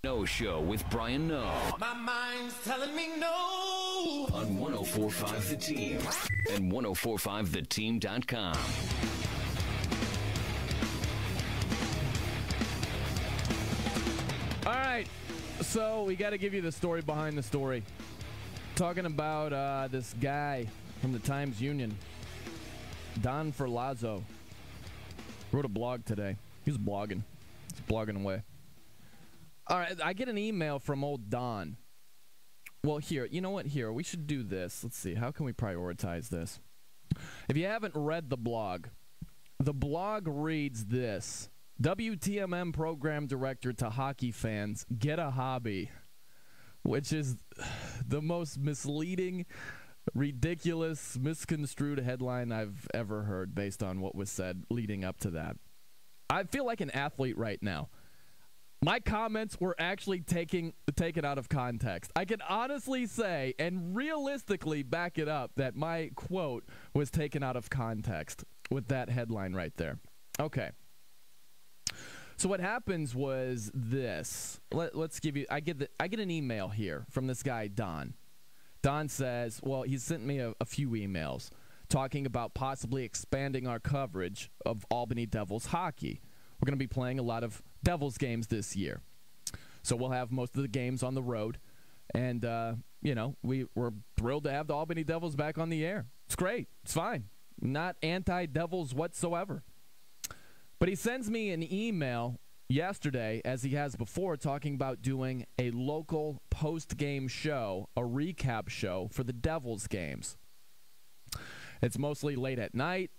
Noe Show with Brian Noe. My mind's telling me no. On 104.5 The Team and 104.5theteam.com. All right, so we got to give you the story behind the story. Talking about this guy from the Times-Union, Don Ferlazzo, wrote a blog today. He was blogging. He's blogging away. All right, I get an email from old Don. Well, here, you know what? Here, we should do this. Let's see. How can we prioritize this? If you haven't read the blog reads this. WTMM program director to hockey fans, get a hobby. Which is the most misleading, ridiculous, misconstrued headline I've ever heard based on what was said leading up to that. I feel like an athlete right now. My comments were actually taken out of context. I can honestly say and realistically back it up that my quote was taken out of context with that headline right there. Okay. So what happens was this. Let's give you. I get an email here from this guy Don. Don says, well, he sent me a few emails talking about possibly expanding our coverage of Albany Devils hockey. We're going to be playing a lot of Devils games this year, so we'll have most of the games on the road. And we're thrilled to have the Albany Devils back on the air. It's great. It's fine. Not anti-Devils whatsoever. But he sends me an email yesterday, as he has before, talking about doing a local post-game show, a recap show for the Devils games. It's mostly late at night.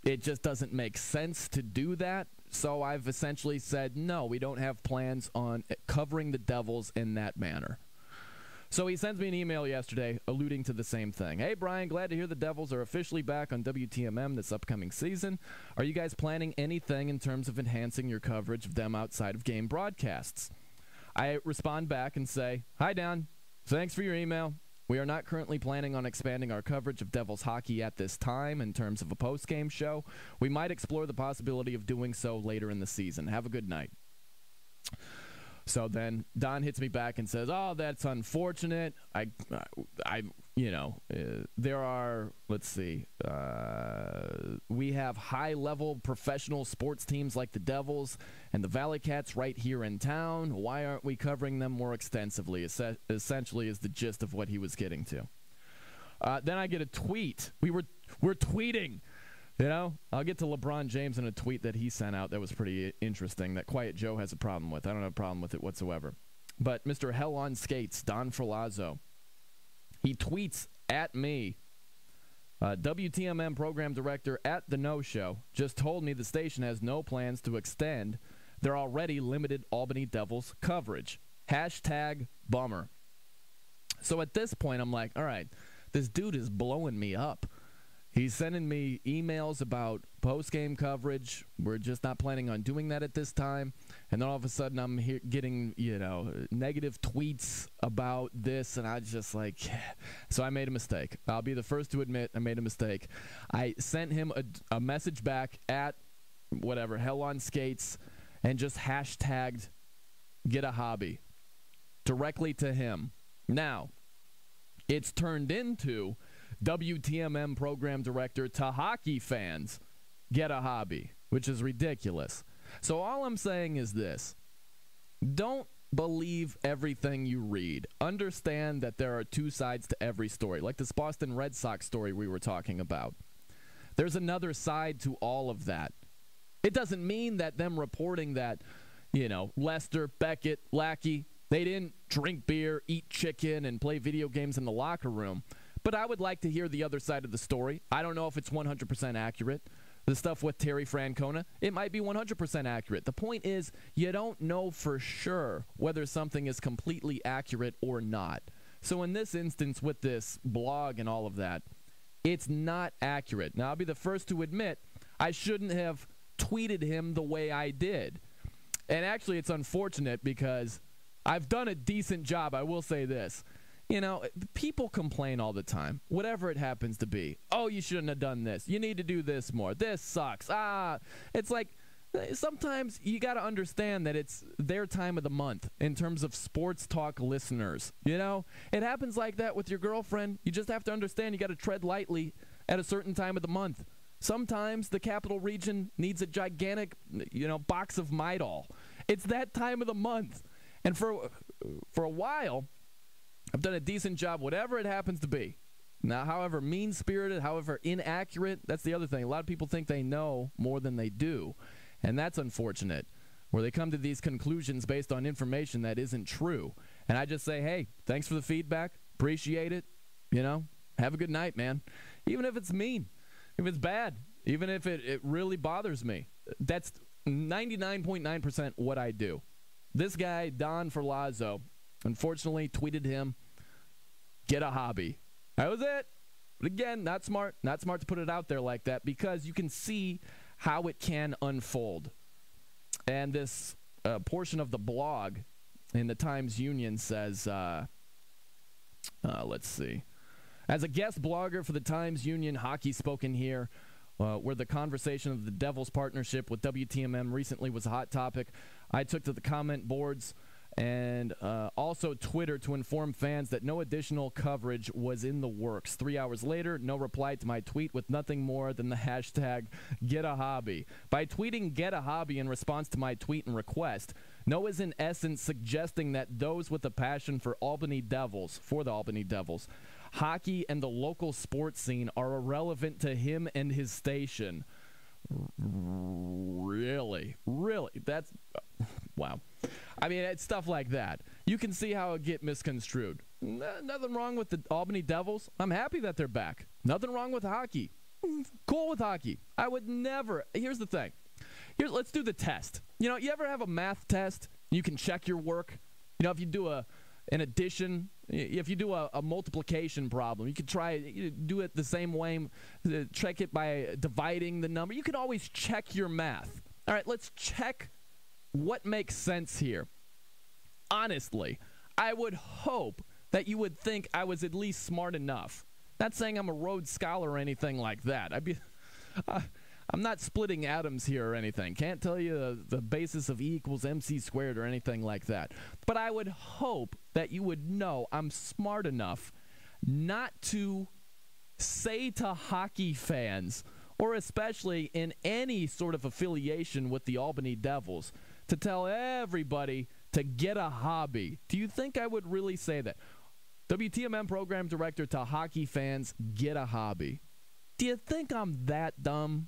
It just doesn't make sense to do that. So I've essentially said, no, we don't have plans on covering the Devils in that manner. So he sends me an email yesterday alluding to the same thing. Hey, Brian, glad to hear the Devils are officially back on WTMM this upcoming season. Are you guys planning anything in terms of enhancing your coverage of them outside of game broadcasts? I respond back and say, hi, Don. Thanks for your email. We are not currently planning on expanding our coverage of Devils hockey at this time in terms of a post-game show. We might explore the possibility of doing so later in the season. Have a good night. So then Don hits me back and says, oh, that's unfortunate. There are, let's see, we have high-level professional sports teams like the Devils and the Valley Cats right here in town. Why aren't we covering them more extensively? Essentially is the gist of what he was getting to. Then I get a tweet. We're tweeting. I'll get to LeBron James in a tweet that he sent out that was pretty interesting that Quiet Joe has a problem with. I don't have a problem with it whatsoever. But Mr. Hell on Skates, Don Ferlazzo, he tweets at me, WTMM program director at the Noe Show just told me the station has no plans to extend their already limited Albany Devils coverage. Hashtag bummer. So at this point, I'm like, all right, this dude is blowing me up. He's sending me emails about post-game coverage. We're just not planning on doing that at this time. And then all of a sudden I'm getting, negative tweets about this. And I just like, so I made a mistake. I'll be the first to admit I made a mistake. I sent him a message back at whatever, Hell on Skates, and just hashtagged get a hobby directly to him. Now, it's turned into WTMM program director to hockey fans, get a hobby, which is ridiculous. So all I'm saying is this. Don't believe everything you read. Understand that there are two sides to every story, like this Boston Red Sox story we were talking about. There's another side to all of that. It doesn't mean that them reporting that, Lester, Beckett, Lackey, they didn't drink beer, eat chicken, and play video games in the locker room. But I would like to hear the other side of the story. I don't know if it's 100% accurate. The stuff with Terry Francona, it might be 100% accurate. The point is, you don't know for sure whether something is completely accurate or not. So in this instance, with this blog and all of that, it's not accurate. Now, I'll be the first to admit I shouldn't have tweeted him the way I did. And actually, it's unfortunate because I've done a decent job. I will say this. People complain all the time, whatever it happens to be. Oh, you shouldn't have done this. You need to do this more. This sucks. It's like sometimes you got to understand that it's their time of the month in terms of sports talk listeners. You know, it happens like that with your girlfriend. You just have to understand you got to tread lightly at a certain time of the month. Sometimes the capital region needs a gigantic, box of Midol. It's that time of the month. And for a while, I've done a decent job, whatever it happens to be. Now, however mean-spirited, however inaccurate, that's the other thing. A lot of people think they know more than they do. And that's unfortunate, where they come to these conclusions based on information that isn't true. And I just say, hey, thanks for the feedback. Appreciate it. Have a good night, man. Even if it's mean, if it's bad, even if it really bothers me. That's 99.9% what I do. This guy, Don Ferlazzo, unfortunately tweeted him, get a hobby. That was it. But again, not smart. Not smart to put it out there like that because you can see how it can unfold. And this portion of the blog in the Times-Union says, let's see. As a guest blogger for the Times-Union, Hockey Spoken Here, where the conversation of the Devils' partnership with WTMM recently was a hot topic, I took to the comment boards and also Twitter to inform fans that no additional coverage was in the works. 3 hours later, no reply to my tweet with nothing more than the hashtag #GetAHobby. By tweeting Get a Hobby in response to my tweet and request, Noe is in essence suggesting that those with a passion for the Albany Devils, hockey and the local sports scene are irrelevant to him and his station. Really? That's wow. I mean, it's stuff like that. You can see how it get misconstrued. Nothing wrong with the Albany Devils. I'm happy that they're back. Nothing wrong with hockey. Cool with hockey. I would never. Here's the thing. Let's do the test. You ever have a math test? You can check your work. If you do an addition, if you do a multiplication problem, you can do it the same way, check it by dividing the number. You can always check your math. All right, let's check what makes sense here. Honestly, I would hope that you would think I was at least smart enough. Not saying I'm a Rhodes Scholar or anything like that. I'm not splitting atoms here or anything. Can't tell you the basis of E equals MC squared or anything like that. But I would hope that you would know I'm smart enough not to say to hockey fans, or especially in any sort of affiliation with the Albany Devils, to tell everybody to get a hobby. Do you think I would really say that? WTMM program director to hockey fans, get a hobby. Do you think I'm that dumb?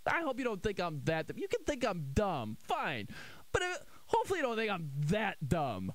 I hope you don't think I'm that dumb. You can think I'm dumb, fine. But hopefully you don't think I'm that dumb.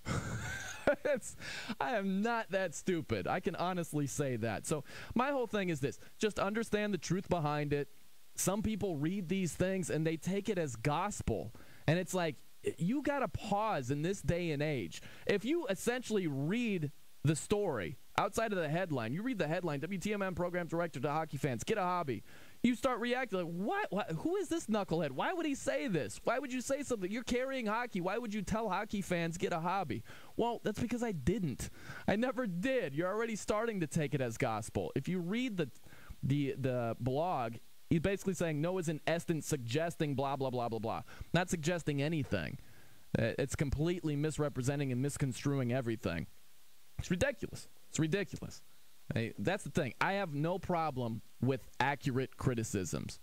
I am not that stupid. I can honestly say that. So my whole thing is this. Just understand the truth behind it. Some people read these things and they take it as gospel. And it's like, you got to pause in this day and age. If you essentially read the story outside of the headline, you read the headline, WTMM program director to hockey fans, get a hobby. You start reacting like, what? Who is this knucklehead? Why would he say this? Why would you say something? You're carrying hockey. Why would you tell hockey fans get a hobby? Well, that's because I didn't. I never did. You're already starting to take it as gospel. If you read the blog, he's basically saying Noe is in essence suggesting blah, blah, blah, blah, blah. Not suggesting anything. It's completely misrepresenting and misconstruing everything. It's ridiculous. It's ridiculous. Hey, that's the thing. I have no problem with accurate criticisms.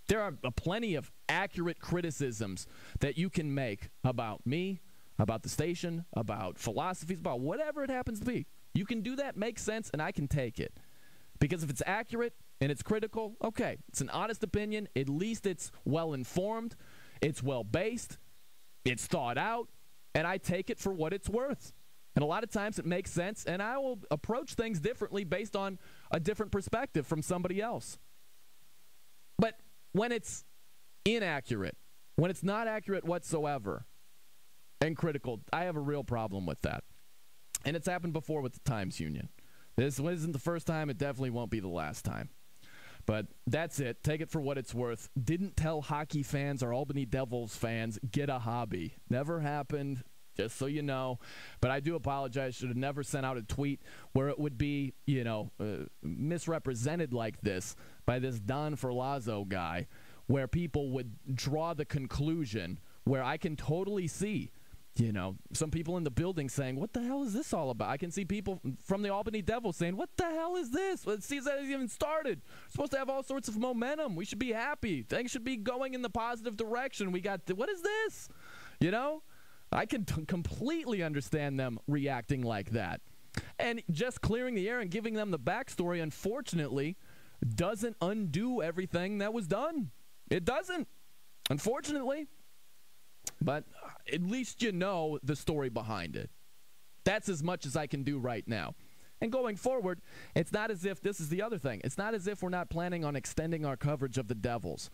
There are plenty of accurate criticisms that you can make about me, about the station, about philosophies, about whatever it happens to be. You can do that, make sense, and I can take it. Because if it's accurate and it's critical, okay, it's an honest opinion. At least it's well-informed, it's well-based, it's thought out, and I take it for what it's worth. And a lot of times it makes sense, and I will approach things differently based on a different perspective from somebody else. But when it's inaccurate, when it's not accurate whatsoever, and critical, I have a real problem with that. And it's happened before with the Times-Union. This isn't the first time. It definitely won't be the last time. But that's it. Take it for what it's worth. Didn't tell hockey fans or Albany Devils fans, get a hobby. Never happened. Just so you know. But I do apologize. Should have never sent out a tweet where it would be, misrepresented like this by this Don Ferlazzo guy, where people would draw the conclusion where I can totally see, some people in the building saying, what the hell is this all about? I can see people from the Albany Devils saying, what the hell is this? Well, the season hasn't even started. We're supposed to have all sorts of momentum. We should be happy. Things should be going in the positive direction. What is this? I can completely understand them reacting like that. And just clearing the air and giving them the backstory, unfortunately, doesn't undo everything that was done. It doesn't, unfortunately. But at least you know the story behind it. That's as much as I can do right now. And going forward, it's not as if, this is the other thing, it's not as if we're not planning on extending our coverage of the Devils.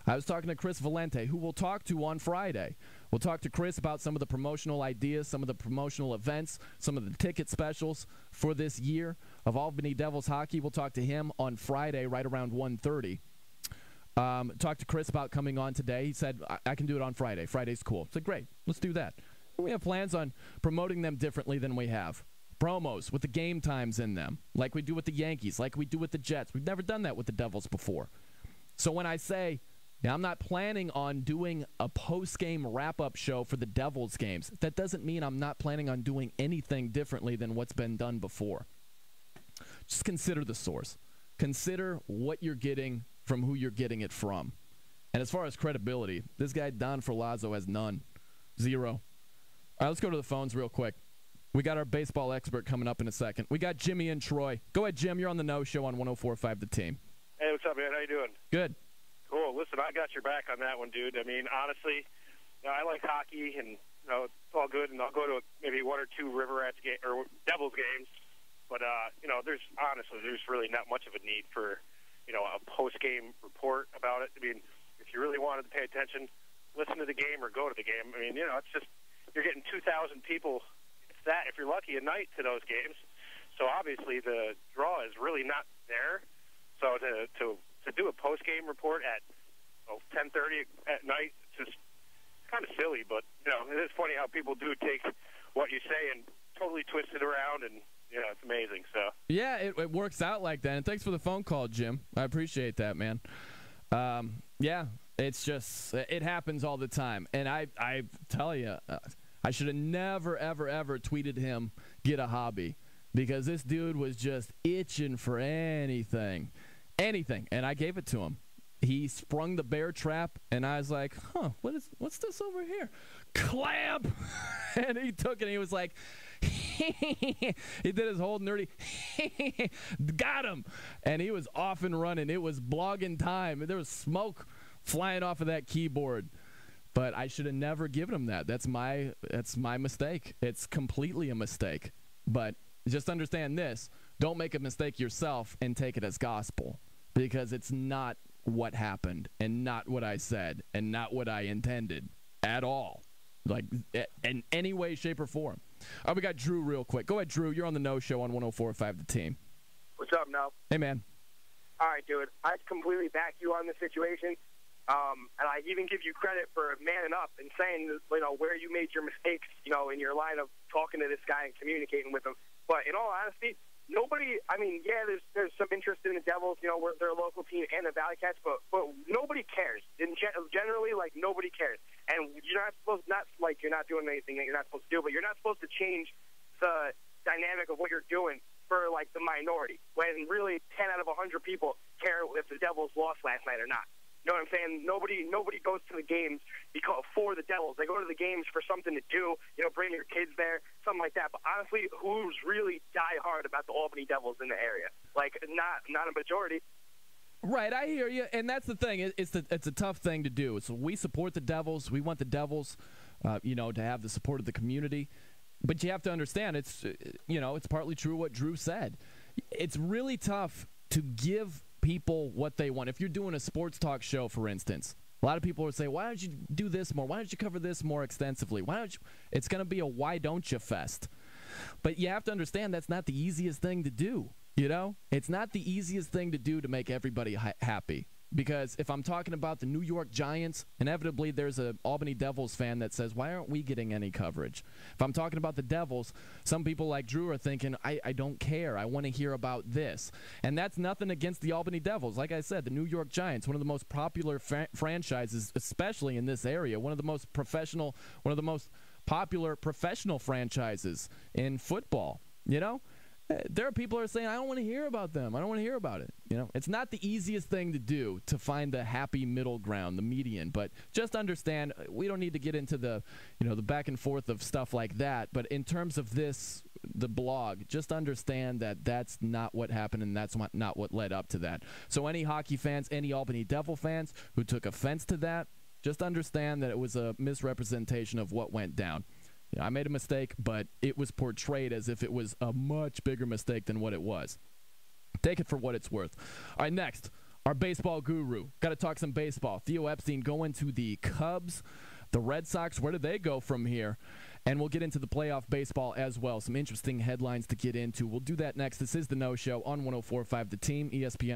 I was talking to Chris Valente, who we'll talk to on Friday. We'll talk to Chris about some of the promotional ideas, some of the promotional events, some of the ticket specials for this year of Albany Devils hockey. We'll talk to him on Friday right around 1:30. Talked to Chris about coming on today. He said, I can do it on Friday. Friday's cool. I said, great, let's do that. We have plans on promoting them differently than we have. Promos with the game times in them, like we do with the Yankees, like we do with the Jets. We've never done that with the Devils before. So when I say, I'm not planning on doing a post-game wrap-up show for the Devils games, that doesn't mean I'm not planning on doing anything differently than what's been done before. Just consider the source. Consider what you're getting from who you're getting it from. And as far as credibility, this guy Don Ferlazzo has none. Zero. All right, let's go to the phones real quick. We got our baseball expert coming up in a second. We got Jimmy and Troy. Go ahead, Jim. You're on the Noe Show on 104.5 The Team. Hey, what's up, man? How you doing? Good. Cool. Listen, I got your back on that one, dude. I mean, honestly, I like hockey, and it's all good, and I'll go to maybe one or two River Rats or Devils games. But there's really not much of a need for a post-game report about it. I mean, if you really wanted to pay attention, listen to the game or go to the game. I mean, it's just you're getting 2,000 people, if you're lucky, a night to those games. So obviously the draw is really not there. So to do a post-game report at 10:30 at night, it's just kind of silly. But it is funny how people do take what you say and totally twist it around, and it's amazing. So yeah, it works out like that. And thanks for the phone call, Jim. I appreciate that, man. Yeah, it's just it happens all the time. And I tell you, I should have never, ever, ever tweeted him get a hobby, because this dude was just itching for anything. And I gave it to him. He sprung the bear trap, and I was like, what's this over here? Clamp! And he took it, and he was like, he did his whole nerdy, got him! And he was off and running. It was blogging time. There was smoke flying off of that keyboard. But I should have never given him that. That's my mistake. It's completely a mistake. But just understand this. Don't make a mistake yourself and take it as gospel, because it's not what happened and not what I said and not what I intended at all, like in any way, shape, or form. Oh, we got Drew real quick. Go ahead, Drew. You're on the Noe Show on 104.5 The Team. What's up, Noe? Hey, man. All right, dude. I completely back you on the situation. And I even give you credit for manning up and saying, where you made your mistakes, in your line of talking to this guy and communicating with him. But in all honesty, nobody, there's some interest in the Devils, they're a local team, and the Valley Cats, but nobody cares. Generally, nobody cares. And you're not supposed, you're not doing anything that you're not supposed to do, but you're not supposed to change the dynamic of what you're doing for, the minority, when really 10 out of 100 people care if the Devils lost last night or not. You know what I'm saying? Nobody goes to the games for the Devils. They go to the games for something to do, bring your kids there, something like that. But honestly, who's really die hard about the Albany Devils in the area? Not a majority. Right, I hear you, and that's the thing. It's a tough thing to do. So we support the Devils. We want the Devils, to have the support of the community. But you have to understand, it's partly true what Drew said. It's really tough to give people what they want. If you're doing a sports talk show, for instance, a lot of people will say, why don't you do this more? Why don't you cover this more extensively? It's going to be a why don't you fest. But you have to understand that's not the easiest thing to do. It's not the easiest thing to do to make everybody happy. Because if I'm talking about the New York Giants, inevitably there's a Albany Devils fan that says, why aren't we getting any coverage? If I'm talking about the Devils, some people like Drew are thinking, I don't care. I want to hear about this. And that's nothing against the Albany Devils. Like I said, the New York Giants, one of the most popular franchises, especially in this area, one of the most popular professional franchises in football, you know? There are people who are saying, I don't want to hear about them. I don't want to hear about it. You know, it's not the easiest thing to do to find the happy middle ground, the median. But just understand, we don't need to get into the, the back and forth of stuff like that. But in terms of this, the blog, just understand that that's not what happened, and that's not what led up to that. So any hockey fans, any Albany Devil fans who took offense to that, just understand that it was a misrepresentation of what went down. I made a mistake, but it was portrayed as if it was a much bigger mistake than what it was. Take it for what it's worth. All right, next, our baseball guru. Got to talk some baseball. Theo Epstein going to the Cubs. The Red Sox, where do they go from here? And we'll get into the playoff baseball as well. Some interesting headlines to get into. We'll do that next. This is the Noe Show on 104.5 The Team, ESPN.